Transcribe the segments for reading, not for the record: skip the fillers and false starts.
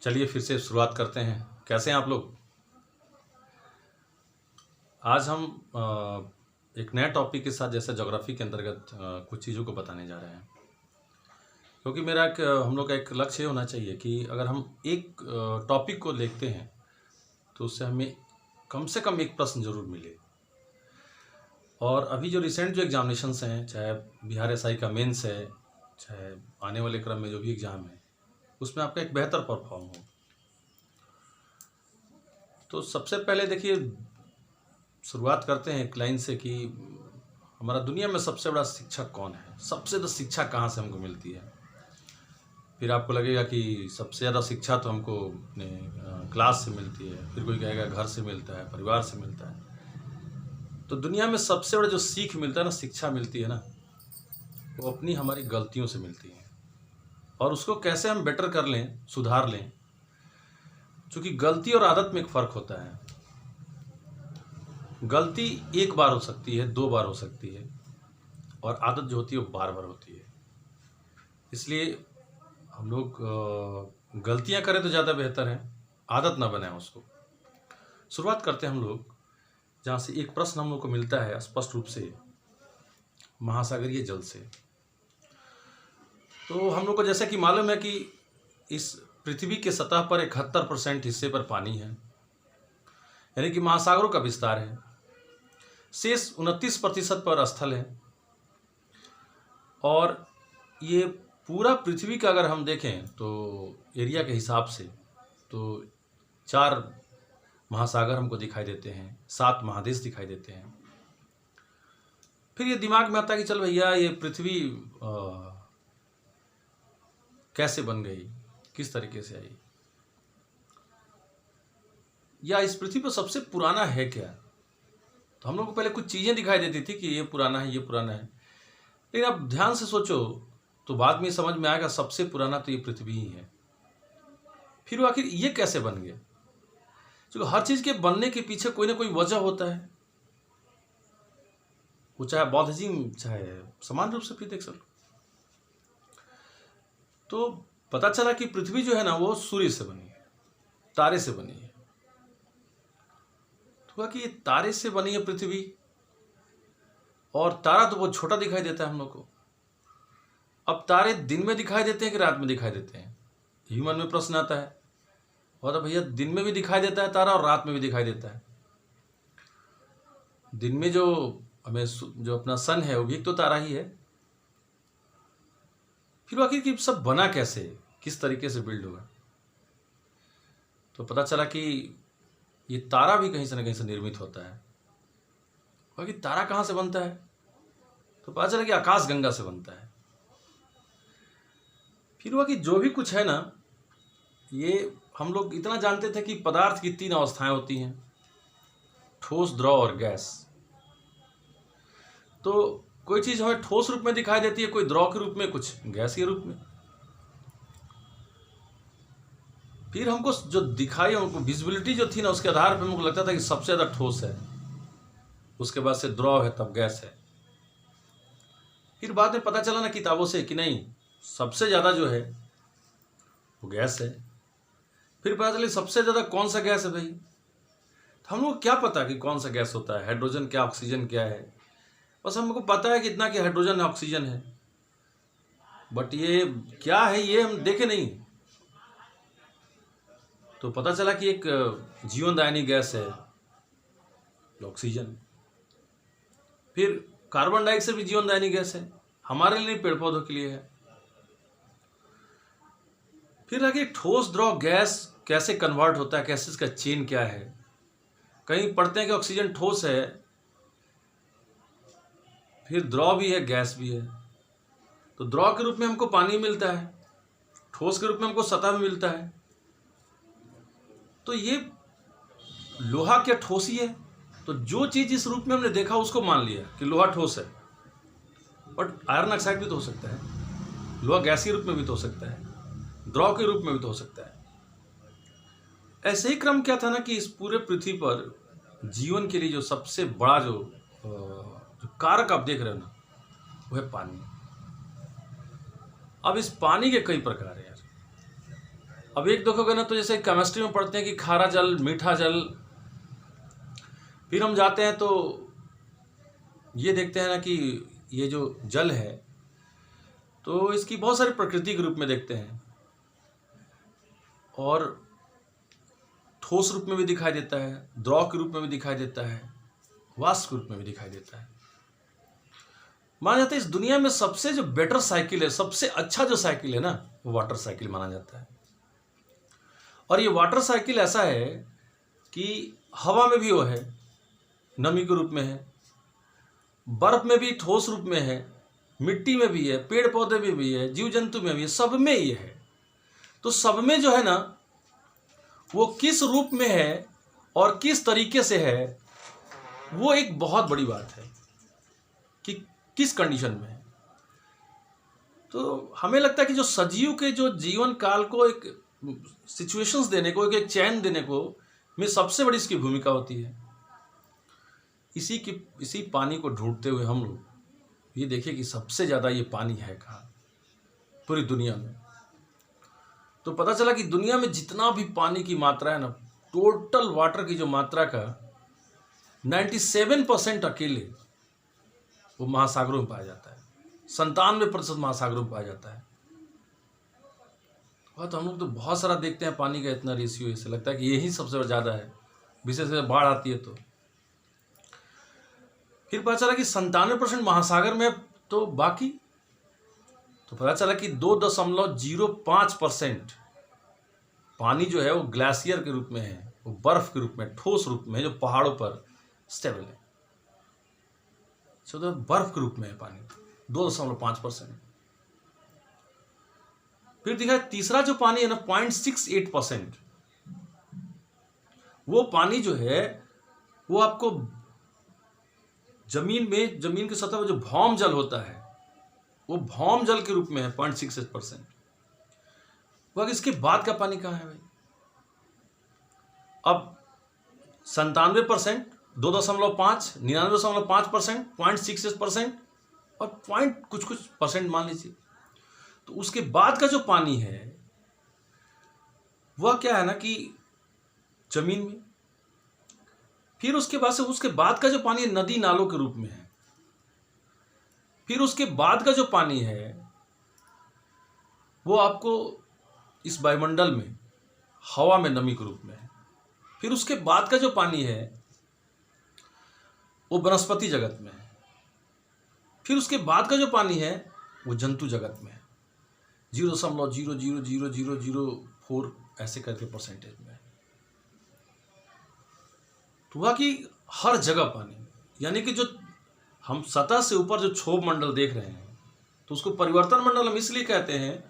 चलिए फिर से शुरुआत करते हैं। कैसे हैं आप लोग? आज हम एक नया टॉपिक के साथ जैसे ज्योग्राफी के अंतर्गत कुछ चीज़ों को बताने जा रहे हैं। क्योंकि मेरा हम लोग का एक लक्ष्य होना चाहिए कि अगर हम एक टॉपिक को देखते हैं तो उससे हमें कम से कम एक प्रश्न जरूर मिले। और अभी जो रिसेंट जो एग्जामिनेशंस हैं, चाहे बिहार एसआई का मेंस है, चाहे आने वाले क्रम में जो भी एग्ज़ाम है, उसमें आपका एक बेहतर परफॉर्म हो। तो सबसे पहले देखिए, शुरुआत करते हैं एक लाइन से कि हमारा दुनिया में सबसे बड़ा शिक्षक कौन है, सबसे ज़्यादा शिक्षा कहाँ से हमको मिलती है। फिर आपको लगेगा कि सबसे ज़्यादा शिक्षा तो हमको अपने क्लास से मिलती है, फिर कोई कहेगा घर से मिलता है, परिवार से मिलता है। तो दुनिया में सबसे बड़ा जो सीख मिलता है ना, शिक्षा मिलती है ना, वो अपनी हमारी गलतियों से मिलती है। और उसको कैसे हम बेटर कर लें, सुधार लें। क्योंकि गलती और आदत में एक फ़र्क होता है। गलती एक बार हो सकती है, 2 बार हो सकती है, और आदत जो होती है वो बार बार होती है। इसलिए हम लोग गलतियां करें तो ज़्यादा बेहतर है, आदत ना बनाएं उसको। शुरुआत करते हैं हम लोग जहाँ से एक प्रश्न हम लोग को मिलता है स्पष्ट रूप से, महासागरीय जल से। तो हम लोग को जैसा कि मालूम है कि इस पृथ्वी के सतह पर 71% हिस्से पर पानी है, यानी कि महासागरों का विस्तार है। शेष 29% पर स्थल है। और ये पूरा पृथ्वी का अगर हम देखें तो एरिया के हिसाब से तो 4 महासागर हमको दिखाई देते हैं, 7 महादेश दिखाई देते हैं। फिर ये दिमाग में आता है कि चल भैया, ये पृथ्वी कैसे बन गई, किस तरीके से आई, या इस पृथ्वी पर सबसे पुराना है क्या। तो हम लोग को पहले कुछ चीज़ें दिखाई देती थी कि ये पुराना है, ये पुराना है। लेकिन आप ध्यान से सोचो तो बाद में समझ में आएगा सबसे पुराना तो ये पृथ्वी ही है। फिर आखिर ये कैसे बन गया? क्योंकि हर चीज़ के बनने के पीछे कोई ना कोई वजह होता है। वो चाहे बौद्धिज्म, चाहे समान रूप से फिर देख सकते। तो पता चला कि पृथ्वी जो है ना, वो सूर्य से बनी है, तारे से बनी है। तो कि ये तारे से बनी है पृथ्वी, और तारा तो बहुत छोटा दिखाई देता है हम लोग को। अब तारे दिन में दिखाई देते हैं कि रात में दिखाई देते हैं, यही मन में प्रश्न आता है। और तो भैया, दिन में भी दिखाई देता है तारा और रात में भी दिखाई देता है। दिन में जो हमें जो अपना सन है वो भी तो तारा ही है। फिर आखिर कि सब बना कैसे, किस तरीके से बिल्ड हुआ। तो पता चला कि ये तारा भी कहीं से न कहीं से निर्मित होता है। और कि तारा कहाँ से बनता है? तो पता चला कि आकाशगंगा से बनता है। फिर हुआ कि जो भी कुछ है ना, ये हम लोग इतना जानते थे कि पदार्थ की 3 अवस्थाएं होती हैं, ठोस, द्रव और गैस। तो कोई चीज़ हमें ठोस रूप में दिखाई देती है, कोई द्रव के रूप में, कुछ गैस के रूप में। फिर हमको जो दिखाई, हमको विजिबिलिटी जो थी ना, उसके आधार पर हमको लगता था कि सबसे ज़्यादा ठोस है, उसके बाद से द्रव है, तब गैस है। फिर बाद में पता चला ना किताबों से कि नहीं, सबसे ज़्यादा जो है वो गैस है। फिर पता चला सबसे ज़्यादा कौन सा गैस है भाई। तो हम लोग को क्या पता कि कौन सा गैस होता है, हाइड्रोजन क्या, ऑक्सीजन क्या है। बस हमको पता है कि इतना कि हाइड्रोजन है, ऑक्सीजन है, बट ये क्या है ये हम देखे नहीं। तो पता चला कि एक जीवनदायिनी गैस है ऑक्सीजन। फिर कार्बन डाइऑक्साइड भी जीवनदायिनी गैस है, हमारे लिए, पेड़ पौधों के लिए है। फिर आगे ठोस, द्रव, गैस कैसे कन्वर्ट होता है, कैसे इसका चेन क्या है। कहीं पढ़ते हैं कि ऑक्सीजन ठोस है, फिर द्रव भी है, गैस भी है। तो द्रव के रूप में हमको पानी मिलता है, ठोस के रूप में हमको सतह में मिलता है। तो ये लोहा क्या ठोस ही है? तो जो चीज़ इस रूप में हमने देखा उसको मान लिया कि लोहा ठोस है। बट आयरन ऑक्साइड भी तो हो सकता है, लोहा गैस के रूप में भी तो हो सकता है, द्रव के रूप में भी तो हो सकता है। ऐसे ही क्रम क्या था ना कि इस पूरे पृथ्वी पर जीवन के लिए जो सबसे बड़ा जो कारक आप देख रहे हो ना, वो है पानी। अब इस पानी के कई प्रकार हैं यार। अब एक देखोगे ना, तो जैसे केमिस्ट्री में पढ़ते हैं कि खारा जल, मीठा जल, फिर हम जाते हैं तो ये देखते हैं ना कि ये जो जल है तो इसकी बहुत सारी प्रकृति के रूप में देखते हैं, और ठोस रूप में भी दिखाई देता है, द्रव के रूप में भी दिखाई देता है, वाष्प के रूप में भी दिखाई देता है। माना जाता है इस दुनिया में सबसे जो बेटर साइकिल है, सबसे अच्छा जो साइकिल है ना, वो वाटर साइकिल माना जाता है। और ये वाटर साइकिल ऐसा है कि हवा में भी वो है, नमी के रूप में है, बर्फ में भी ठोस रूप में है, मिट्टी में भी है, पेड़ पौधे में भी है, जीव जंतु में भी है, सब में ये है। तो सब में जो है ना, वो किस रूप में है और किस तरीके से है, वो एक बहुत बड़ी बात है कि किस कंडीशन में है। तो हमें लगता है कि जो सजीव के जो जीवन काल को एक सिचुएशंस देने को, एक चैन देने को में सबसे बड़ी इसकी भूमिका होती है। इसी पानी को ढूंढते हुए हम लोग ये देखिए कि सबसे ज़्यादा ये पानी है कहाँ पूरी दुनिया में। तो पता चला कि दुनिया में जितना भी पानी की मात्रा है ना, टोटल वाटर की जो मात्रा का 97% अकेले वो महासागरों में पाया जाता है, 97% महासागरों में पाया जाता है। तो हम लोग तो बहुत सारा देखते हैं पानी का इतना रेशियो, इससे लगता है कि यही सबसे ज़्यादा है, विशेष बाढ़ आती है तो। फिर पता चला कि 97% महासागर में, तो बाकी तो पता चला कि 2.05% पानी जो है वो ग्लेशियर के रूप में है, वो बर्फ के रूप में, ठोस रूप में, जो पहाड़ों पर स्टेबल है। तो बर्फ के रूप में है पानी 2.5%। फिर दिखा तीसरा जो पानी है ना 0.68%, वो पानी जो है वो आपको जमीन की सतह पर जो भौम जल होता है, वो भौम जल के रूप में है 0.68%। वह इसके बाद का पानी कहाँ है भाई? अब 97%, 2.5, 99.5%, 0.68% और पॉइंट कुछ परसेंट मान लीजिए। तो उसके बाद का जो पानी है वह क्या है ना कि जमीन में, फिर उसके बाद का जो पानी है नदी नालों के रूप में है, फिर उसके बाद का जो पानी है वो आपको इस वायुमंडल में हवा में नमी के रूप में है, फिर उसके बाद का जो पानी है वो वनस्पति जगत में है, फिर उसके बाद का जो पानी है वो जंतु जगत में है, 0.0000004 ऐसे करके परसेंटेज में है। तो हुआ कि हर जगह पानी, यानी कि जो हम सतह से ऊपर जो क्षोभ मंडल देख रहे हैं तो उसको परिवर्तन मंडल हम इसलिए कहते हैं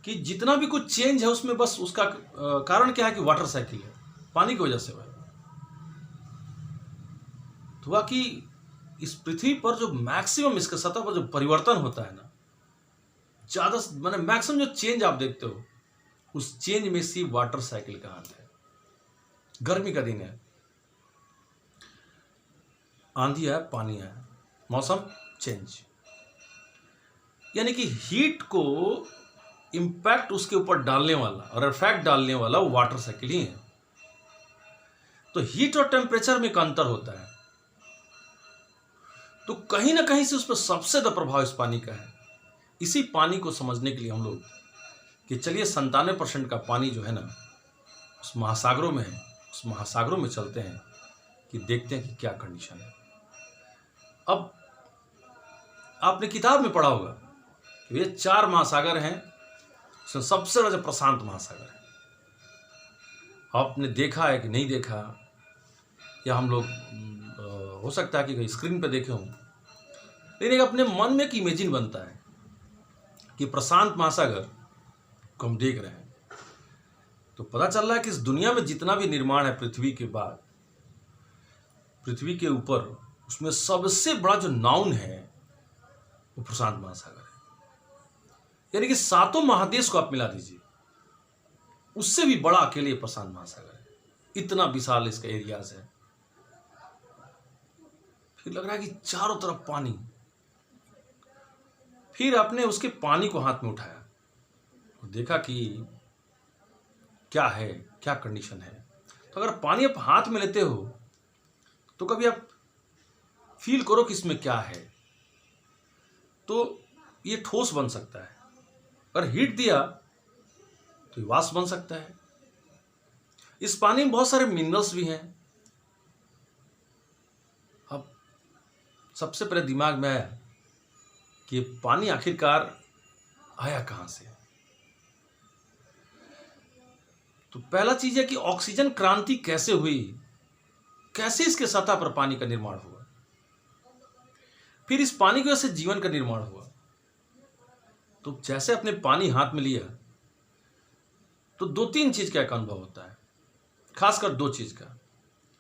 कि जितना भी कुछ चेंज है उसमें बस उसका कारण क्या है कि वाटर साइकिल है, पानी की वजह से हुआ। तो हुआ कि इस पृथ्वी पर जो मैक्सिमम इसके सतह पर जो परिवर्तन होता है ना, ज़्यादा माने मैक्सिमम जो चेंज आप देखते हो उस चेंज में सी वाटर साइकिल का हाथ है। गर्मी का दिन है, आंधी है, पानी है, मौसम चेंज, यानी कि हीट को इंपैक्ट उसके ऊपर डालने वाला और इफेक्ट डालने वाला वो वाटर साइकिल ही है। तो हीट और टेम्परेचर में एक अंतर होता है, तो कहीं ना कहीं से उस पर सबसे ज़्यादा प्रभाव इस पानी का है। इसी पानी को समझने के लिए हम लोग कि चलिए 97% का पानी जो है ना उस महासागरों में है, उस महासागरों में चलते हैं कि देखते हैं कि क्या कंडीशन है। अब आपने किताब में पढ़ा होगा कि ये 4 महासागर हैं, उसमें सबसे बड़ा प्रशांत महासागर है। आपने देखा है कि नहीं देखा, या हम लोग हो सकता है कि कहीं स्क्रीन पे देखे हों, लेकिन एक अपने मन में एक इमेजिन बनता है कि प्रशांत महासागर को हम देख रहे हैं। तो पता चल रहा है कि इस दुनिया में जितना भी निर्माण है पृथ्वी के बाद, पृथ्वी के ऊपर, उसमें सबसे बड़ा जो नाउन है वो प्रशांत महासागर है। यानी कि 7 महादेश को आप मिला दीजिए, उससे भी बड़ा अकेले प्रशांत महासागर है। इतना विशाल इसका एरियाज है। फिर लग रहा है कि चारों तरफ पानी। फिर आपने उसके पानी को हाथ में उठाया और देखा कि क्या है, क्या कंडीशन है। तो अगर पानी आप हाथ में लेते हो तो कभी आप फील करो कि इसमें क्या है। तो ये ठोस बन सकता है, अगर हीट दिया तो ये वाष्प बन सकता है। इस पानी में बहुत सारे मिनरल्स भी हैं। अब सबसे पहले दिमाग में आया कि ये पानी आखिरकार आया कहाँ से। तो पहला चीज है कि ऑक्सीजन क्रांति कैसे हुई, कैसे इसके सतह पर पानी का निर्माण हुआ, फिर इस पानी की वजह से जीवन का निर्माण हुआ। तो जैसे अपने पानी हाथ में लिया तो 2-3 चीज का एक अनुभव होता है, खासकर 2 चीज का।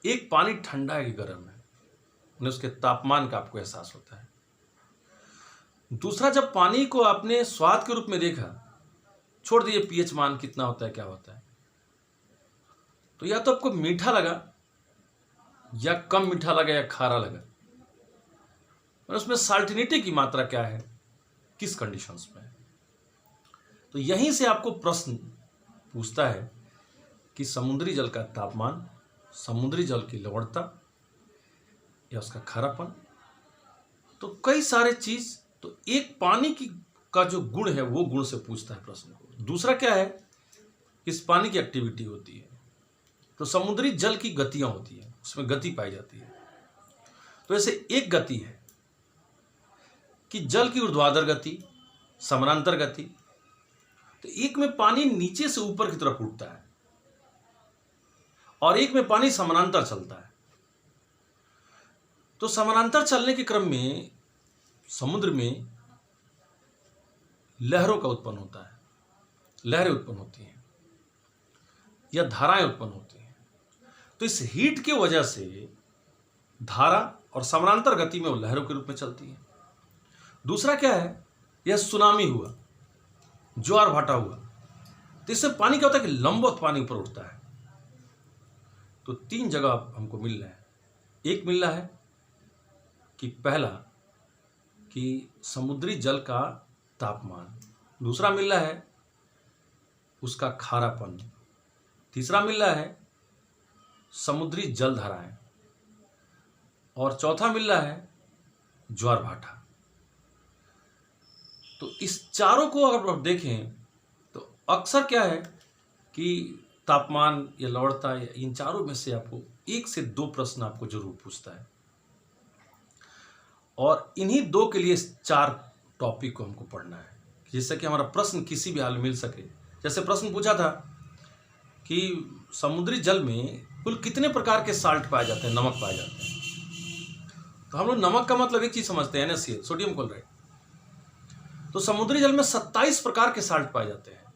एक, पानी ठंडा है कि गर्म है, उसके तापमान का आपको एहसास होता है। दूसरा, जब पानी को आपने स्वाद के रूप में देखा, छोड़ दिए पीएच मान कितना होता है क्या होता है, तो या तो आपको मीठा लगा या कम मीठा लगा या खारा लगा, और उसमें साल्टिनिटी की मात्रा क्या है, किस कंडीशंस में। तो यहीं से आपको प्रश्न पूछता है कि समुद्री जल का तापमान, समुद्री जल की लवणता या उसका खारापन। तो कई सारे चीज, तो एक पानी की का जो गुण है वो गुण से पूछता है प्रश्न को। दूसरा क्या है, इस पानी की एक्टिविटी होती है। तो समुद्री जल की गतियां होती है, उसमें गति पाई जाती है। तो ऐसे एक गति है कि जल की ऊर्ध्वाधर गति, समानांतर गति। तो एक में पानी नीचे से ऊपर की तरफ उठता है और एक में पानी समानांतर चलता है। तो समानांतर चलने के क्रम में समुद्र में लहरों का उत्पन्न होता है, लहरें उत्पन्न होती हैं या धाराएं उत्पन्न होती हैं। तो इस हीट की वजह से धारा और समानांतर गति में वो लहरों के रूप में चलती है। दूसरा क्या है, यह सुनामी हुआ, ज्वार भाटा हुआ, तो इससे पानी क्या होता है कि लंबवत पानी ऊपर उठता है। तो 3 जगह हमको मिल रहा है। एक मिल रहा है कि पहला कि समुद्री जल का तापमान, दूसरा मिल रहा है उसका खारापन, तीसरा मिल रहा है समुद्री जल धाराएं, और चौथा मिल रहा है ज्वार भाटा। तो इस चारों को अगर आप देखें तो अक्सर क्या है कि तापमान या लवणता या इन चारों में से आपको 1 से 2 प्रश्न आपको जरूर पूछता है, और इन्हीं 2 के लिए 4 टॉपिक को हमको पढ़ना है, जिससे कि हमारा प्रश्न किसी भी हाल में मिल सके। जैसे प्रश्न पूछा था कि समुद्री जल में कुल कितने प्रकार के साल्ट पाए जाते हैं, नमक पाए जाते हैं। तो हम लोग नमक का मतलब एक चीज समझते हैं, NaCl, सोडियम क्लोराइड। तो समुद्री जल में 27 प्रकार के साल्ट पाए जाते हैं।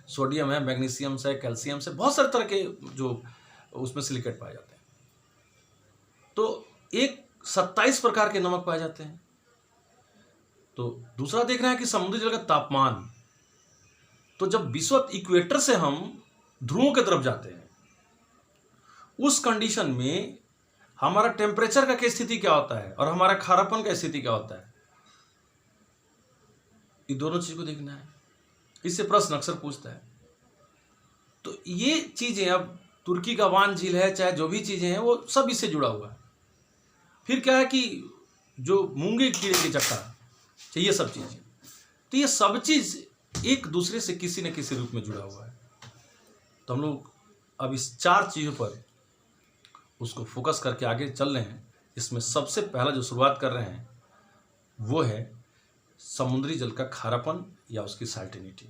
सोडियम है, मैग्नीशियम से, कैल्शियम से, बहुत सारे तरह के जो उसमें सिलिकेट पाए जाते हैं। तो एक 27 प्रकार के नमक पाए जाते हैं। तो दूसरा देख रहे हैं कि समुद्री जल का तापमान। तो जब विषुवत इक्वेटर से हम ध्रुवों की तरफ जाते हैं, उस कंडीशन में हमारा टेम्परेचर का क्या स्थिति क्या होता है और हमारा खारापन का स्थिति क्या होता है, ये दोनों चीज को देखना है। इससे प्रश्न अक्सर पूछता है। तो ये चीजें, अब तुर्की का वान झील है, चाहे जो भी चीजें हैं, वो सब इससे जुड़ा हुआ है। फिर क्या है कि जो मूंगे कीड़े की चट्टा, ये सब चीजें, तो ये सब चीज एक दूसरे से किसी न किसी रूप में जुड़ा हुआ है। तो हम लोग अब इस 4 चीजों पर उसको फोकस करके आगे चल रहे हैं। इसमें सबसे पहला जो शुरुआत कर रहे हैं वो है समुद्री जल का खारापन या उसकी साल्टिनिटी।